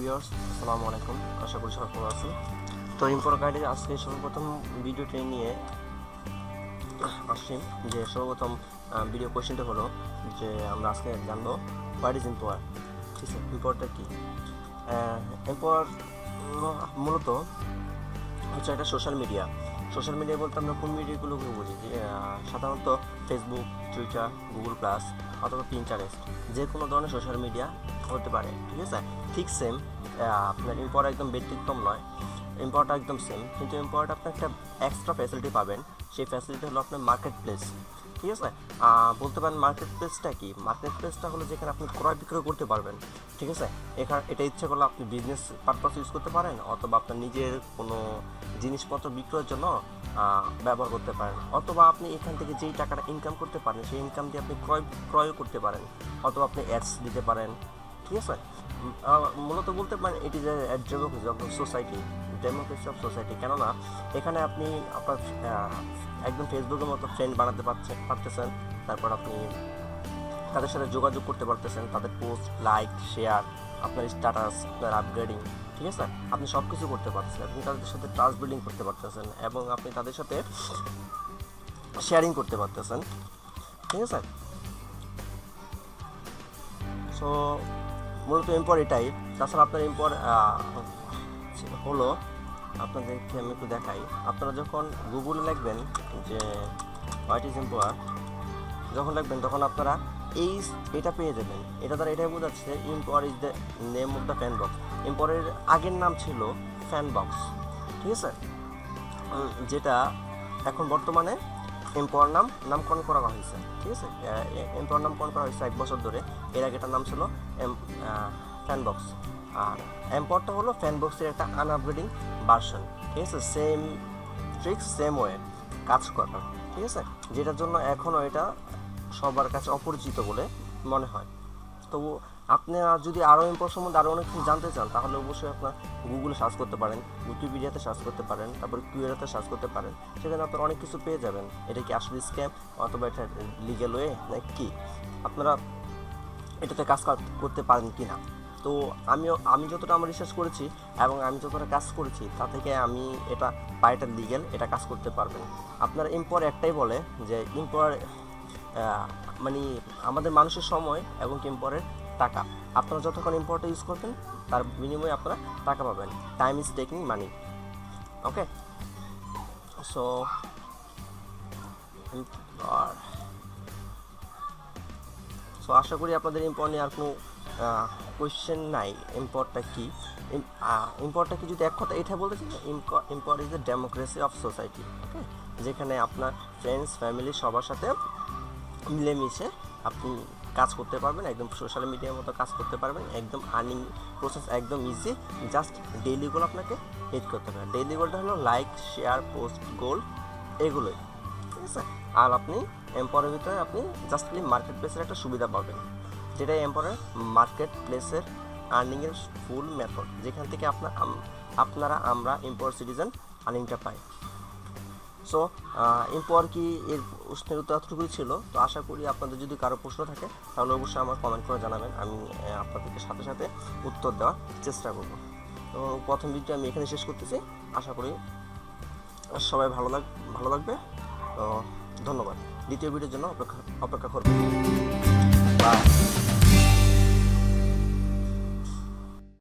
Viewers, আসসালামু আলাইকুম। আশা করি সবাই ভালো আছেন। তো ইম্পোর্ট গাইডে আজকে সর্বপ্রথম ভিডিওটি নিয়ে আসছি যে সর্বপ্রথম ভিডিও কোয়েশ্চেনটা হলো যে আমরা আজকে জানবো হোয়াট ইজ ইম্পোর্ট। ঠিক আছে, ইম্পোর্টটা কি? ইম্পোর্ট মূলত হচ্ছে একটা সোশ্যাল মিডিয়া বলতে আমরা কোন মিডিয়াগুলোকে বুঝি? সাধারণত ফেসবুক, টুইটার, গুগল প্লাস অথবা পিন্টারেস্ট, যে কোনো ধরনের সোশ্যাল মিডিয়া হতে পারে। ঠিক আছে, ঠিক সেম আপনার ইম্পোর্ট একদম ব্যতিক্রম নয়, ইম্পোর্ট একদম সেম, কিন্তু ইম্পোর্ট আপনি একটা এক্সট্রা ফ্যাসিলিটি পাবেন। সেই ফ্যাসিলিটি হলো আপনার মার্কেট প্লেস। ঠিক আছে, বলতে পারেন মার্কেট প্লেসটা কি? মার্কেট প্লেসটা হলো যেখানে আপনি ক্রয় বিক্রয় করতে পারবেন। ঠিক আছে, এটা ইচ্ছে করলে আপনি বিজনেস পারপাস ইউজ করতে পারেন, অথবা আপনার নিজের কোনো জিনিসপত্র বিক্রয়ের জন্য ব্যবহার করতে পারেন, অথবা আপনি এখান থেকে যেই টাকাটা ইনকাম করতে পারেন সেই ইনকাম দিয়ে আপনি ক্রয় করতে পারেন, অথবা আপনি অ্যাডস দিতে পারেন। ঠিক আছে, মূলত বলতে পারেন এটি যে ডেমোক্রেসি অফ সোসাইটি। কেননা এখানে আপনি আপনার একদম ফেসবুকের মতো ফ্রেন্ড বানাতে পারতেছেন, তারপর আপনি তাদের সাথে যোগাযোগ করতে পারতেছেন, তাদের পোস্ট, লাইক, শেয়ার, আপনার স্ট্যাটাস, আপনার আপগ্রেডিং। ঠিক আছে, আপনি সব কিছু করতে পারতেছেন। আপনি তাদের সাথে ট্রাস্ট বিল্ডিং করতে পারতেছেন এবং আপনি তাদের সাথে শেয়ারিং করতে পারতেছেন। ঠিক আছে, সো মূলত ইম্পোর্ট এটাই। তাছাড়া আপনার ইম্পোর্ট হলো, আপনাদেরকে আমি একটু দেখাই। আপনারা যখন গুগলে লিখবেন যে হোয়াট ইজ ইম্পোর্ট, যখন লিখবেন তখন আপনারা এটা পেয়ে যাবেন। এটা দ্বারা এটাই বোঝাচ্ছে import is the name of the fan box. ইম্পোর্টের আগের নাম ছিল ফ্যান বক্স। ঠিক আছে, যেটা এখন বর্তমানে ইম্পোর্ট নামকরণ করা হয়েছে। ঠিক আছে, ইম্পোর্ট নামকরণ করা হয়েছে 1 বছর ধরে। এর আগে এটার নাম ছিল ফ্যান বক্স। আর ইম্পোর্টটা হলো ফ্যান বক্সের একটা আনআপগ্রেডিং ভার্সন। ঠিক আছে, সেম ট্রিক্স সেম ওয়ে কাজ করার। ঠিক আছে, যেটার জন্য এখনও এটা সবার কাছে অপরিচিত বলে মনে হয়। তো আপনি যদি আরও ইম্পোর্ট সম্বন্ধে আরও অনেক কিছু জানতে চান তাহলে অবশ্যই আপনার গুগলে সার্চ করতে পারেন, উইকিপিডিয়াতে সার্চ করতে পারেন, তারপর কিউআরএতে সার্চ করতে পারেন। সেখানে আপনারা অনেক কিছু পেয়ে যাবেন। এটা কি আসলে স্ক্যাম অথবা এটা লিগ্যাল ওয়ে নাকি কি, আপনারা এটাতে কাজ করতে পারেন কি না। তো আমি যতটা আমার রিসার্চ করেছি এবং আমি যতটা কাজ করেছি তা থেকে আমি এটা এটা লিগ্যাল, এটা কাজ করতে পারবেন। আপনার ইম্পোর্ট একটাই বলে যে ইম্পোর্ট মানে আমাদের মানুষের সময় এবং ইম্পোর্টের টাকা। আপনারা যতক্ষণ ইম্পোর্ট ইউজ করবেন তার বিনিময়ে আপনারা টাকা পাবেন। Time is taking money. Okay, so আশা করি আপনাদের ইম্পোর্ট নিয়ে আর কোনো কোয়েশ্চেন নাই। ইম্পোর্টটা কি যদি এক কথা এটা বলতে চাই, import is the democracy of society. Okay, যেখানে আপনার ফ্রেন্ডস, ফ্যামিলি সবার সাথে মিলেমিশে আপনি কাজ করতে পারবেন, একদম সোশ্যাল মিডিয়ার মতো কাজ করতে পারবেন। একদম আর্নিং প্রসেস একদম ইজি। জাস্ট ডেইলি গোল আপনাকে হিট করতে হবে। ডেইলি গোলটা হলো লাইক, শেয়ার, পোস্ট, গোল, এগুলোই। ঠিক আছে, আর আপনি এম্পোরের ভিতরে আপনি জাস্ট মার্কেট প্লেসের একটা সুবিধা পাবেন, যেটা এম্পোরের মার্কেট প্লেসের আর্নিংয়ের ফুল মেথড, যেখান থেকে আমরা এম্পোর সিটিজেন আর্নিংটা পাই। সো এরপর কি এর প্রশ্নের উত্তর এতটুকুই ছিল। তো আশা করি আপনাদের যদি কারো প্রশ্ন থাকে তাহলে অবশ্যই আমার কমেন্ট করে জানাবেন, আমি আপনাদেরকে সাথে সাথে উত্তর দেওয়ার চেষ্টা করব। তো প্রথম ভিডিও আমি এখানে শেষ করতেছি। আশা করি সবাই ভালো লাগবে। তো ধন্যবাদ। দ্বিতীয় ভিডিওর জন্য অপেক্ষা করবেন। বাই।